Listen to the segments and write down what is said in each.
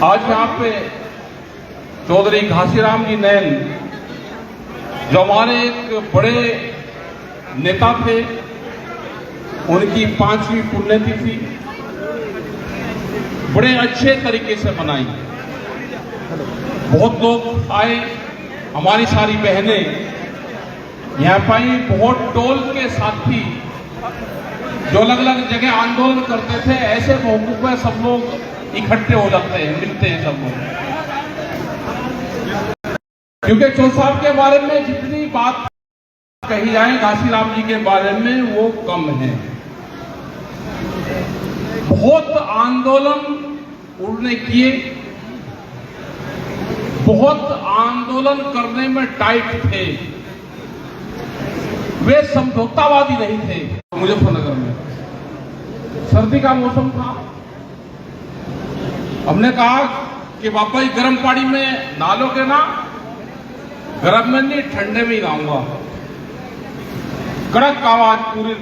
आज यहाँ पे चौधरी घासीराम जी नैन, जो हमारे एक बड़े नेता थे, उनकी 5वीं पुण्यतिथि बड़े अच्छे तरीके से मनाई। बहुत लोग आए, हमारी सारी बहनें यहाँ पाई, बहुत टोल के साथी जो अलग अलग जगह आंदोलन करते थे, ऐसे मौकों पर सब लोग इकट्ठे हो जाते हैं, मिलते हैं सब लोग। क्योंकि चौधरी साहब के बारे में जितनी बात कही जाए घासीराम जी के बारे में वो कम है। बहुत आंदोलन उन्होंने किए, बहुत आंदोलन करने में टाइट थे, वे समझौतावादी नहीं थे। मुजफ्फरनगर में सर्दी का मौसम था, हमने कहा कि बापा जी गर्म पानी में नहा लोगे ना? गर्म में नहीं, ठंडे में ही नहाऊंगा। कड़क आवाज, पूरी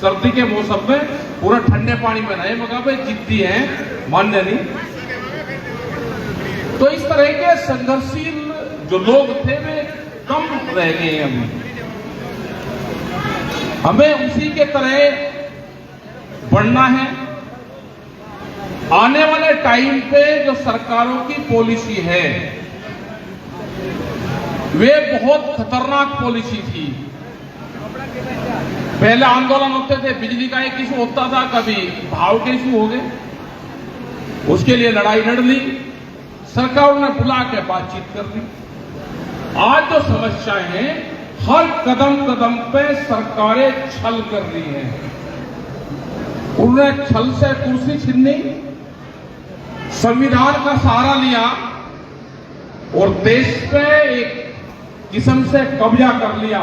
सर्दी के मौसम में पूरा ठंडे पानी में नहाए। मगर भाई जिद्दी हैं, मान्य नहीं। तो इस तरह के संघर्षशील जो लोग थे वे कम रह गए हैं अभी। हमें उसी के तरह बढ़ना है। आने वाले टाइम पे जो सरकारों की पॉलिसी है वे बहुत खतरनाक पॉलिसी थी। पहले आंदोलन होते थे, बिजली का एक इशू होता था, कभी भाव के इशू हो गए, उसके लिए लड़ाई लड़ ली, सरकारों ने बुला के बातचीत कर ली। आज जो समस्याएं हैं, हर कदम कदम पे सरकारें छल कर रही हैं। उन्होंने छल से कुर्सी छीनी, संविधान का सहारा लिया और देश पे एक किस्म से कब्जा कर लिया।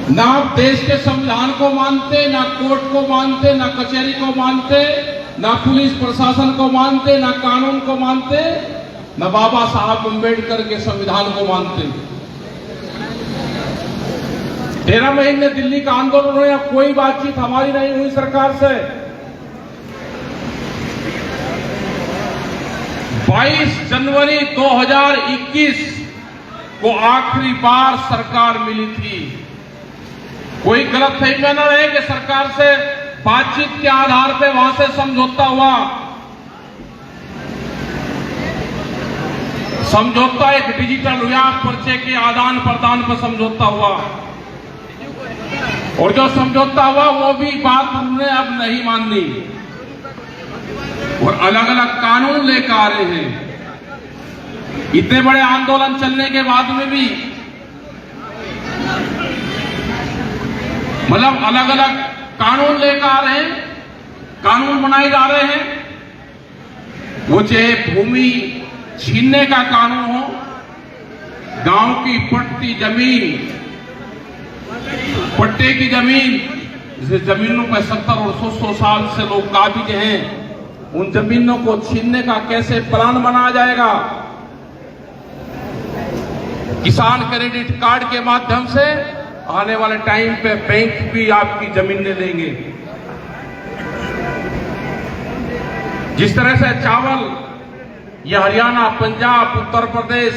ना आप देश के संविधान को मानते, ना कोर्ट को मानते, ना कचहरी को मानते, ना पुलिस प्रशासन को मानते, ना कानून को मानते, ना बाबा साहब अम्बेडकर के संविधान को मानते। 13 महीने दिल्ली का आंदोलन हुआ, कोई बातचीत हमारी नहीं हुई सरकार से। 22 जनवरी 2021 को आखिरी बार सरकार मिली थी। कोई गलतफहमी न रहे कि सरकार से बातचीत के आधार पर वहां से समझौता हुआ। समझौता एक डिजिटल हुआ, पर्चे के आदान प्रदान पर समझौता हुआ। और जो समझौता हुआ वो भी बात उन्होंने अब नहीं माननी और अलग अलग कानून लेकर आ रहे हैं। इतने बड़े आंदोलन चलने के बाद में भी मतलब अलग अलग कानून लेकर आ रहे हैं, कानून बनाए जा रहे हैं। वो चाहे भूमि छीनने का कानून हो, गांव की पट्टी जमीन, पट्टे की जमीन, जिसे जमीनों पर 70 और 100 साल से लोग काबिज हैं, उन जमीनों को छीनने का कैसे प्लान बनाया जाएगा। किसान क्रेडिट कार्ड के माध्यम से आने वाले टाइम पे बैंक भी आपकी जमीनें लेंगे। जिस तरह से चावल, ये हरियाणा, पंजाब, उत्तर प्रदेश,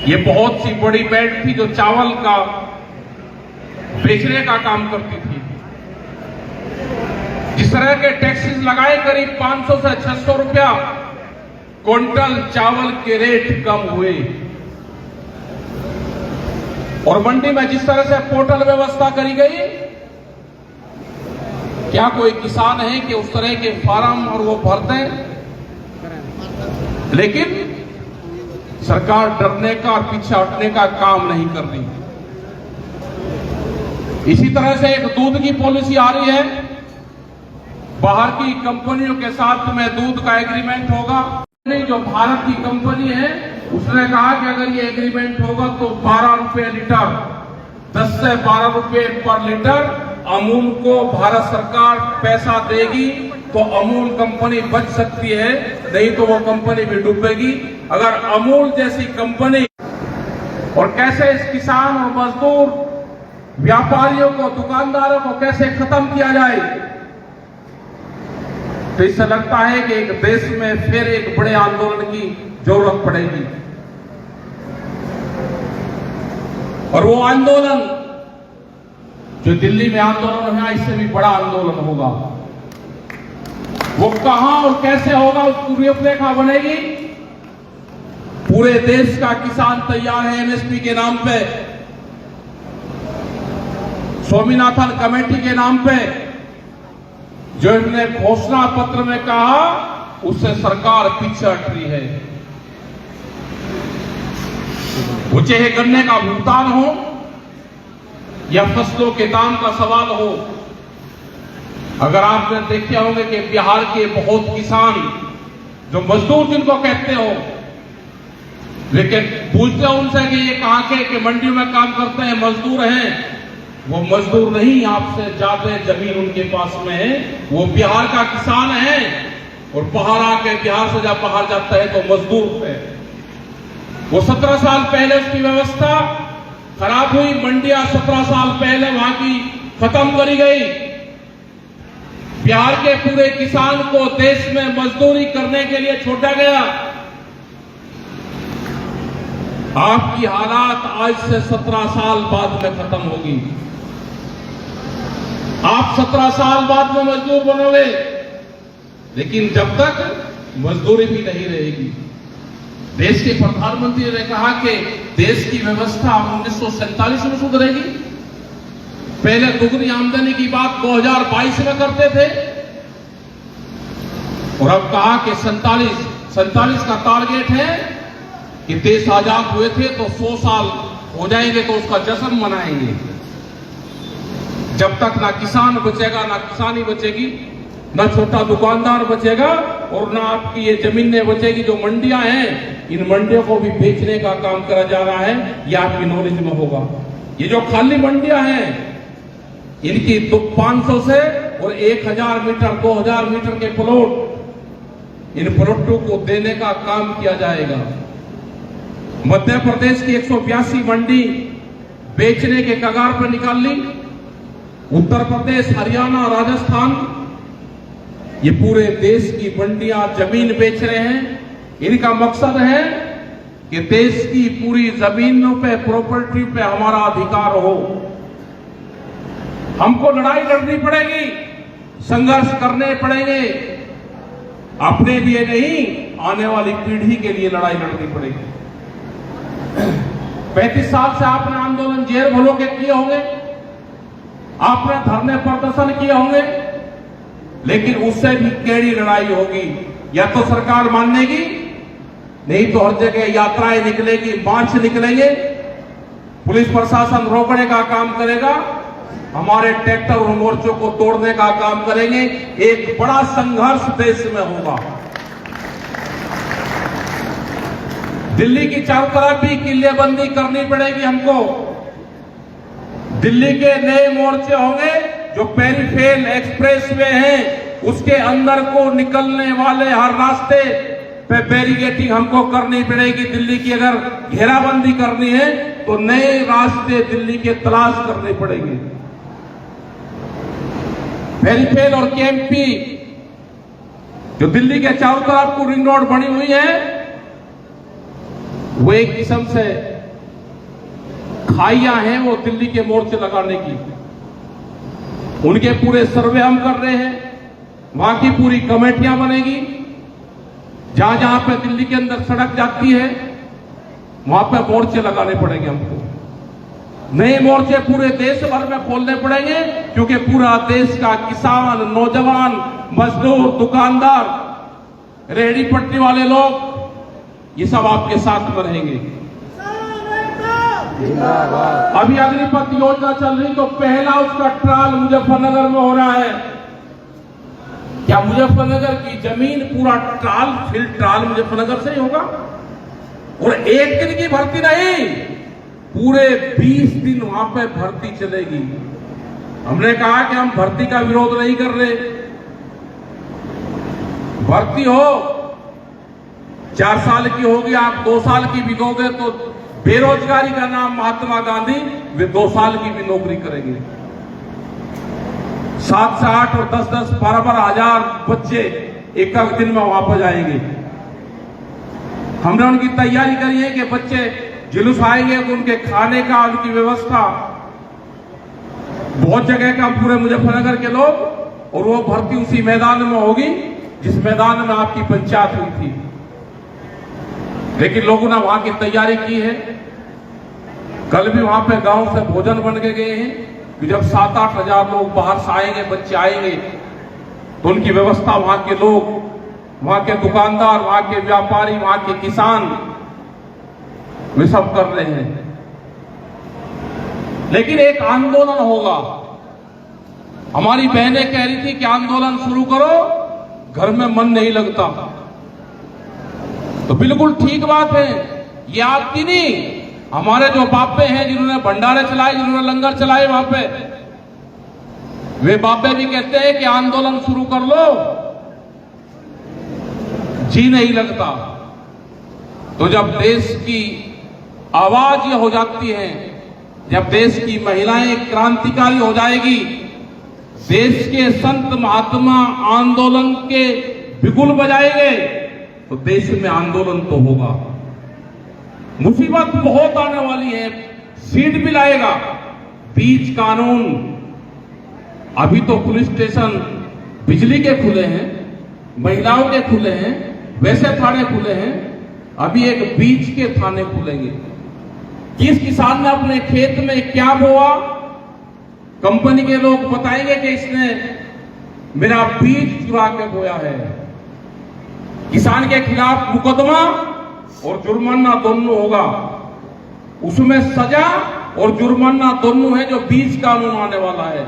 ये बहुत सी बड़ी बेल्ट थी जो चावल का बेचने का काम करती थी। जिस तरह के टैक्सेस लगाए, करीब 500 से 600 रुपया क्विंटल चावल के रेट कम हुए। और मंडी में जिस तरह से पोर्टल व्यवस्था करी गई, क्या कोई किसान है कि उस तरह के फार्म और वो भरते हैं? लेकिन सरकार डरने का और पीछे हटने का काम नहीं कर रही। इसी तरह से एक दूध की पॉलिसी आ रही है, बाहर की कंपनियों के साथ में दूध का एग्रीमेंट होगा। नहीं, जो भारत की कंपनी है उसने कहा कि अगर ये एग्रीमेंट होगा तो 12 रुपये लीटर, 10 से 12 रुपये पर लीटर अमूल को भारत सरकार पैसा देगी तो अमूल कंपनी बच सकती है, नहीं तो वो कंपनी भी डूबेगी। अगर अमूल जैसी कंपनी, और कैसे इस किसान और मजदूर, व्यापारियों को, दुकानदारों को कैसे खत्म किया जाए, तो इससे लगता है कि एक देश में फिर एक बड़े आंदोलन की जरूरत पड़ेगी। और वो आंदोलन जो दिल्ली में आंदोलन है, इससे भी बड़ा आंदोलन होगा। वो कहां और कैसे होगा, उसकी रूपरेखा बनेगी। पूरे देश का किसान तैयार है एमएसपी के नाम पे, स्वामीनाथन कमेटी के नाम पे, जो इन्होंने घोषणा पत्र में कहा उससे सरकार पीछे हट रही है। वो चाहे गन्ने का भुगतान हो या फसलों के दाम का सवाल हो। अगर आपने देखे होंगे कि बिहार के बहुत किसान जो मजदूर जिनको कहते हो, लेकिन पूछते हो उनसे कि ये कहां के मंडियों में काम करते हैं, मजदूर हैं, वो मजदूर नहीं, आपसे ज्यादा जमीन उनके पास में है। वो बिहार का किसान है और बाहर आके बिहार से जब बाहर जाता है तो मजदूर है। वो 17 साल पहले उसकी व्यवस्था खराब हुई, मंडियां 17 साल पहले वहां की खत्म करी गई। बिहार के पूरे किसान को देश में मजदूरी करने के लिए छोड़ा गया। आपकी हालात आज से 17 साल बाद में खत्म होगी। आप 17 साल बाद में मजदूर बनोगे, लेकिन जब तक मजदूरी भी नहीं रहेगी। देश के प्रधानमंत्री ने कहा कि देश की व्यवस्था 1947 में सुधरेगी। पहले दुगनी आमदनी की बात 2022 में करते थे और अब कहा कि 47 का टारगेट है कि देश आजाद हुए थे तो 100 साल हो जाएंगे तो उसका जश्न मनाएंगे। जब तक ना किसान बचेगा, ना किसानी बचेगी, ना छोटा दुकानदार बचेगा और ना आपकी ये जमीनें बचेगी। जो मंडियां हैं, इन मंडियों को भी बेचने का काम करा जा रहा है, ये आपकी नॉलेज में होगा। ये जो खाली मंडियां हैं, इनकी 500 से और 1000 मीटर 2000 मीटर के प्लॉट, इन प्लॉटों को देने का काम किया जाएगा। मध्य प्रदेश की 182 मंडी बेचने के कगार पर निकाल ली। उत्तर प्रदेश, हरियाणा, राजस्थान, ये पूरे देश की मंडियां जमीन बेच रहे हैं। इनका मकसद है कि देश की पूरी जमीनों पे, प्रॉपर्टी पे हमारा अधिकार हो। हमको लड़ाई लड़नी पड़ेगी, संघर्ष करने पड़ेंगे। अपने लिए नहीं, आने वाली पीढ़ी के लिए लड़ाई लड़नी पड़ेगी। 35 साल से आपने आंदोलन जेल भलो के किए होंगे, आपने धरने प्रदर्शन किए होंगे, लेकिन उससे भी कड़ी लड़ाई होगी। या तो सरकार मानेगी, नहीं तो हर जगह यात्राएं निकलेगी, मार्च निकलेंगे, पुलिस प्रशासन रोकने का काम करेगा, हमारे ट्रैक्टर और मोर्चों को तोड़ने का काम करेंगे। एक बड़ा संघर्ष देश में होगा। दिल्ली की चारों तरफ भी किल्लेबंदी करनी पड़ेगी हमको। दिल्ली के नए मोर्चे होंगे, जो पेरीफेरल एक्सप्रेस वे हैं, उसके अंदर को निकलने वाले हर रास्ते पे बैरिकेडिंग हमको करनी पड़ेगी। दिल्ली की अगर घेराबंदी करनी है तो नए रास्ते दिल्ली के तलाश करने पड़ेंगे। पेरीफेरल और केएमपी, जो दिल्ली के चारों तरफ को रिंग रोड बनी हुई है, वो एक किस्म से खाइयां हैं वो दिल्ली के मोर्चे लगाने की। उनके पूरे सर्वे हम कर रहे हैं, वहां की पूरी कमेटियां बनेगी। जहां जहां पे दिल्ली के अंदर सड़क जाती है, वहां पे मोर्चे लगाने पड़ेंगे हमको। नए मोर्चे पूरे देश भर में खोलने पड़ेंगे, क्योंकि पूरा देश का किसान, नौजवान, मजदूर, दुकानदार, रेहड़ी पटरी वाले लोग, ये सब आपके साथ में रहेंगे। अभी अग्निपथ योजना चल रही, तो पहला उसका ट्रायल मुजफ्फरनगर में हो रहा है। क्या मुजफ्फरनगर की जमीन पूरा ट्रायल मुजफ्फरनगर से ही होगा? और एक दिन की भर्ती नहीं, पूरे 20 दिन वहां पे भर्ती चलेगी। हमने कहा कि हम भर्ती का विरोध नहीं कर रहे। भर्ती हो, 4 साल की होगी, आप 2 साल की भी दोगे तो बेरोजगारी का नाम महात्मा गांधी, वे 2 साल की भी नौकरी करेंगे। 7 से 8 और 10-10, 12-12 हजार बच्चे एक दिन में वापस आएंगे। हमने उनकी तैयारी करी है कि बच्चे जुलूस आएंगे तो उनके खाने का, उनकी व्यवस्था, बहुत जगह का पूरे मुजफ्फरनगर के लोग, और वो भर्ती उसी मैदान में होगी जिस मैदान में आपकी पंचायत हुई थी। लेकिन लोगों ने वहां की तैयारी की है। कल भी वहां पे गांव से भोजन बन के गए हैं कि जब 7-8 हजार लोग बाहर से आएंगे, बच्चे आएंगे, तो उनकी व्यवस्था वहां के लोग, वहां के दुकानदार, वहां के व्यापारी, वहां के किसान, वे सब कर रहे हैं। लेकिन एक आंदोलन होगा। हमारी बहनें कह रही थी कि आंदोलन शुरू करो, घर में मन नहीं लगता। तो बिल्कुल ठीक बात है, ये आपकी नहीं, हमारे जो बापे हैं जिन्होंने भंडारे चलाए, जिन्होंने लंगर चलाए वहां पे, वे बापे भी कहते हैं कि आंदोलन शुरू कर लो, जी नहीं लगता। तो जब देश की आवाज ये हो जाती है, जब देश की महिलाएं क्रांतिकारी हो जाएगी, देश के संत महात्मा आंदोलन के बिगुल बजाएंगे, तो देश में आंदोलन तो होगा। मुसीबत बहुत आने वाली है, सीट भी लाएगा। बीच कानून, अभी तो पुलिस स्टेशन बिजली के खुले हैं, महिलाओं के खुले हैं, वैसे थाने खुले हैं, अभी एक बीच के थाने खुलेंगे। किस किसान ने अपने खेत में क्या बोआ, कंपनी के लोग बताएंगे कि इसने मेरा बीज चुरा के बोया है। किसान के खिलाफ मुकदमा और जुर्माना दोनों होगा, उसमें सजा और जुर्माना दोनों है जो बीज कानून आने वाला है।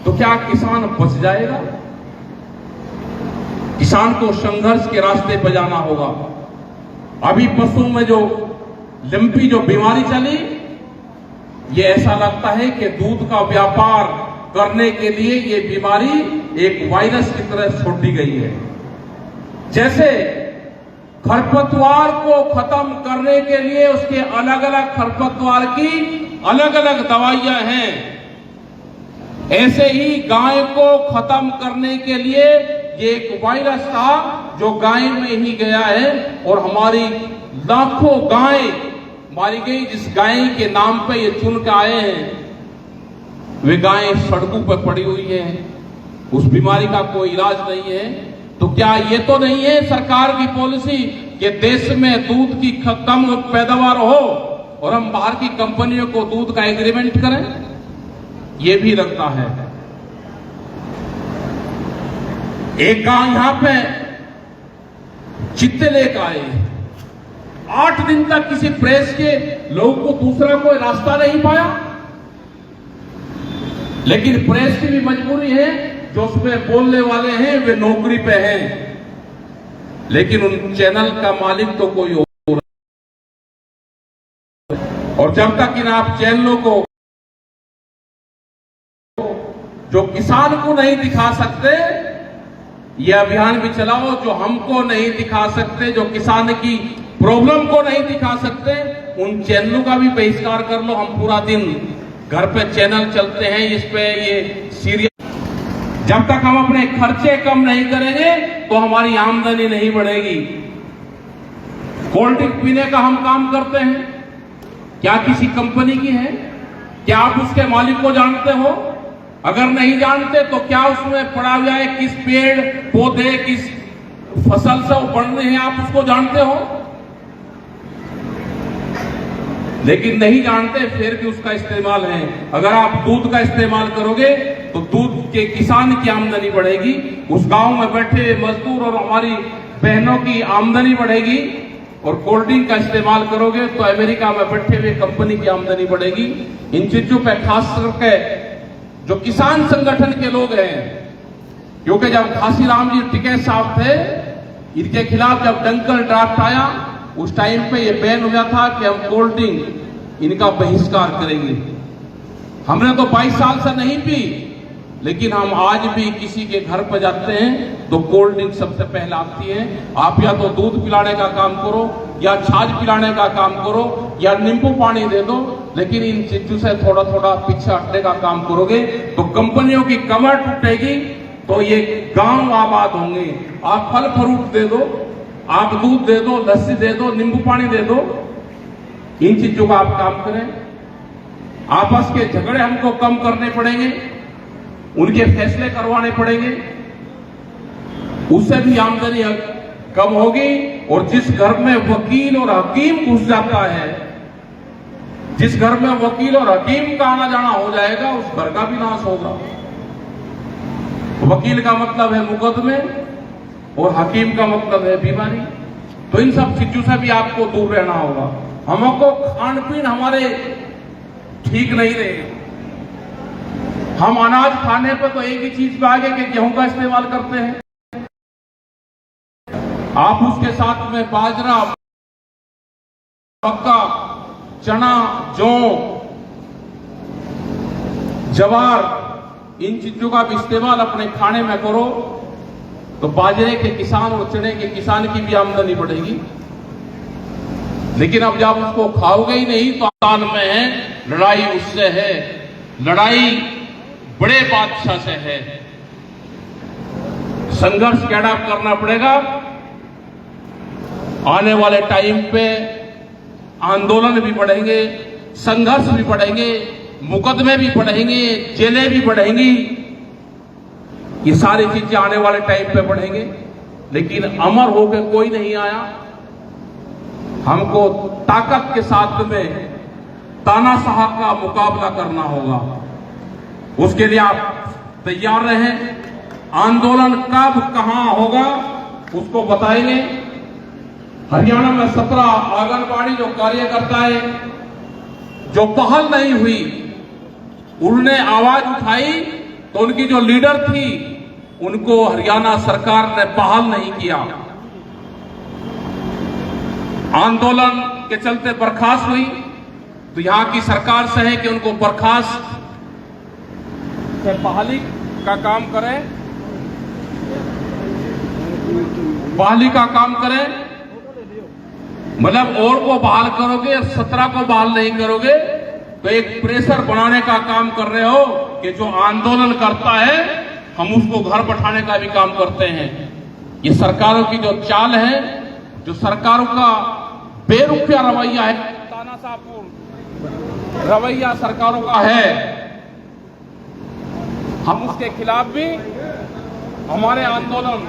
तो क्या किसान बच जाएगा? किसान को संघर्ष के रास्ते पर जाना होगा। अभी पशुओं में जो लिम्पी जो बीमारी चली, ये ऐसा लगता है कि दूध का व्यापार करने के लिए ये बीमारी एक वायरस की तरह छोड़ी गई है। जैसे खरपतवार को खत्म करने के लिए उसके अलग अलग खरपतवार की अलग अलग दवाइयां हैं, ऐसे ही गाय को खत्म करने के लिए ये एक वायरस था जो गाय में ही गया है, और हमारी लाखों गाय मारी गई। जिस गाय के नाम पे ये चुन के आए हैं, वे गाय सड़कों पर पड़ी हुई हैं, उस बीमारी का कोई इलाज नहीं है। तो क्या ये तो नहीं है सरकार की पॉलिसी कि देश में दूध की कम पैदावार हो और हम बाहर की कंपनियों को दूध का एग्रीमेंट करें? ये भी लगता है। एक गांव यहां पे चित्ते लेकर आए, 8 दिन तक किसी प्रेस के लोग को दूसरा कोई रास्ता नहीं पाया। लेकिन प्रेस की भी मजबूरी है, जो उसमें बोलने वाले हैं वे नौकरी पे हैं, लेकिन उन चैनल का मालिक तो कोई और। और जब तक इन आप चैनलों को, जो किसान को नहीं दिखा सकते, ये अभियान भी चलाओ, जो हमको नहीं दिखा सकते, जो किसान की प्रॉब्लम को नहीं दिखा सकते, उन चैनलों का भी बहिष्कार कर लो। हम पूरा दिन घर पे चैनल चलते हैं, इस पे ये सीरियल, जब तक हम अपने खर्चे कम नहीं करेंगे तो हमारी आमदनी नहीं बढ़ेगी। कोल्ड ड्रिंक पीने का हम काम करते हैं, क्या किसी कंपनी की है? क्या आप उसके मालिक को जानते हो? अगर नहीं जानते तो क्या उसमें पड़ा हुआ है, किस पेड़ पौधे किस फसल से वो बढ़ रहे हैं, आप उसको जानते हो? लेकिन नहीं जानते, फिर भी उसका इस्तेमाल है। अगर आप दूध का इस्तेमाल करोगे तो दूध के किसान की आमदनी बढ़ेगी, उस गांव में बैठे मजदूर और हमारी बहनों की आमदनी बढ़ेगी। और कोल्ड ड्रिंक का इस्तेमाल करोगे तो अमेरिका में बैठे हुए कंपनी की आमदनी बढ़ेगी। इन चीजों पर खास करके जो किसान संगठन के लोग हैं, क्योंकि जब घासीराम जी टिकैत साहब थे, इनके खिलाफ जब डंकल ड्राफ्ट आया, उस टाइम पे ये बैन हुआ था कि हम कोल्ड ड्रिंक इनका बहिष्कार करेंगे। हमने तो 22 साल से नहीं पी, लेकिन हम आज भी किसी के घर पर जाते हैं तो कोल्ड ड्रिंक सबसे पहले आती है। आप या तो दूध पिलाने का काम करो, या छाछ पिलाने का काम करो, या नींबू पानी दे दो, लेकिन इन चीजों से थोड़ा थोड़ा पीछे हटने का काम करोगे तो कंपनियों की कमर टूटेगी, तो ये गांव आबाद होंगे। आप फल फ्रूट दे दो, आप दूध दे दो, लस्सी दे दो, नींबू पानी दे दो, इन चीजों का आप काम करें। आपस के झगड़े हमको कम करने पड़ेंगे, उनके फैसले करवाने पड़ेंगे, उससे भी आमदनी कम होगी। और जिस घर में वकील और हकीम घुस जाता है, जिस घर में वकील और हकीम का आना जाना हो जाएगा, उस घर का भी नाश होगा। वकील का मतलब है मुकदमे और हकीम का मतलब है बीमारी। तो इन सब चीजों से भी आपको दूर रहना होगा। हमको खान पीन हमारे ठीक नहीं रहेगा। हम अनाज खाने पर तो एक ही चीज पे आगे कि गेहूं का इस्तेमाल करते हैं। आप उसके साथ में बाजरा, मक्का, चना, जौ, जवार, इन चीजों का भी इस्तेमाल अपने खाने में करो, तो बाजरे के किसान और चने के किसान की भी आमदनी बढ़ेगी। लेकिन अब जब उसको खाओगे ही नहीं तो आसान में है, लड़ाई उससे है, लड़ाई बड़े बादशाह से है। संघर्ष कैडा करना पड़ेगा। आने वाले टाइम पे आंदोलन भी बढ़ेंगे, संघर्ष भी बढ़ेंगे, मुकदमे भी बढ़ेंगे, जेलें भी बढ़ेंगी। ये सारी चीजें आने वाले टाइम पे बढ़ेंगे, लेकिन अमर होकर कोई नहीं आया। हमको ताकत के साथ में तानाशाह का मुकाबला करना होगा। उसके लिए आप तैयार रहें। आंदोलन कब कहां होगा उसको बताएंगे। हरियाणा में 17 आंगनबाड़ी जो कार्यकर्ता है, जो पहल नहीं हुई, उन्होंने आवाज उठाई तो उनकी जो लीडर थी उनको हरियाणा सरकार ने बहाल नहीं किया। आंदोलन के चलते बर्खास्त हुई तो यहां की सरकार से है कि उनको बर्खास्त से बहाली का काम करें, बहाली का काम करें। मतलब और को बहाल करोगे, 17 को बहाल नहीं करोगे, तो एक प्रेशर बनाने का काम कर रहे हो कि जो आंदोलन करता है हम उसको घर बैठाने का भी काम करते हैं। ये सरकारों की जो चाल है, जो सरकारों का बेरुखिया रवैया है, तानाशाहपूर्ण रवैया सरकारों का है, हम उसके खिलाफ भी हमारे आंदोलन,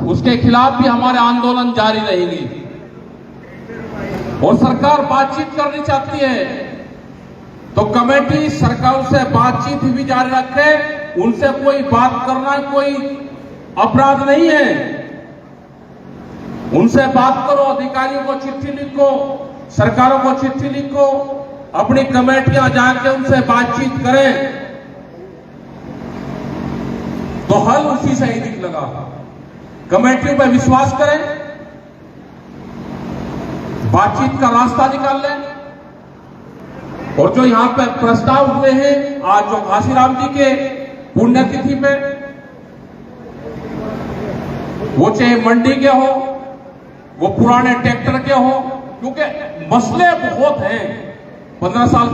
उसके खिलाफ भी हमारे आंदोलन जारी रहेंगे। और सरकार बातचीत करनी चाहती है तो कमेटी सरकार से बातचीत भी जारी रखे। उनसे कोई बात करना कोई अपराध नहीं है। उनसे बात करो, अधिकारियों को चिट्ठी लिखो, सरकारों को चिट्ठी लिखो, अपनी कमेटियां जाके उनसे बातचीत करें तो हल उसी से ही निकलेगा। कमेटियों पर विश्वास करें, बातचीत का रास्ता निकाल लें। और जो यहां पर प्रस्ताव हुए हैं आज जो घासीराम जी के पुण्यतिथि पे, वो चाहे मंडी के हो, वो पुराने ट्रैक्टर के हो, क्योंकि मसले बहुत हैं। 15 साल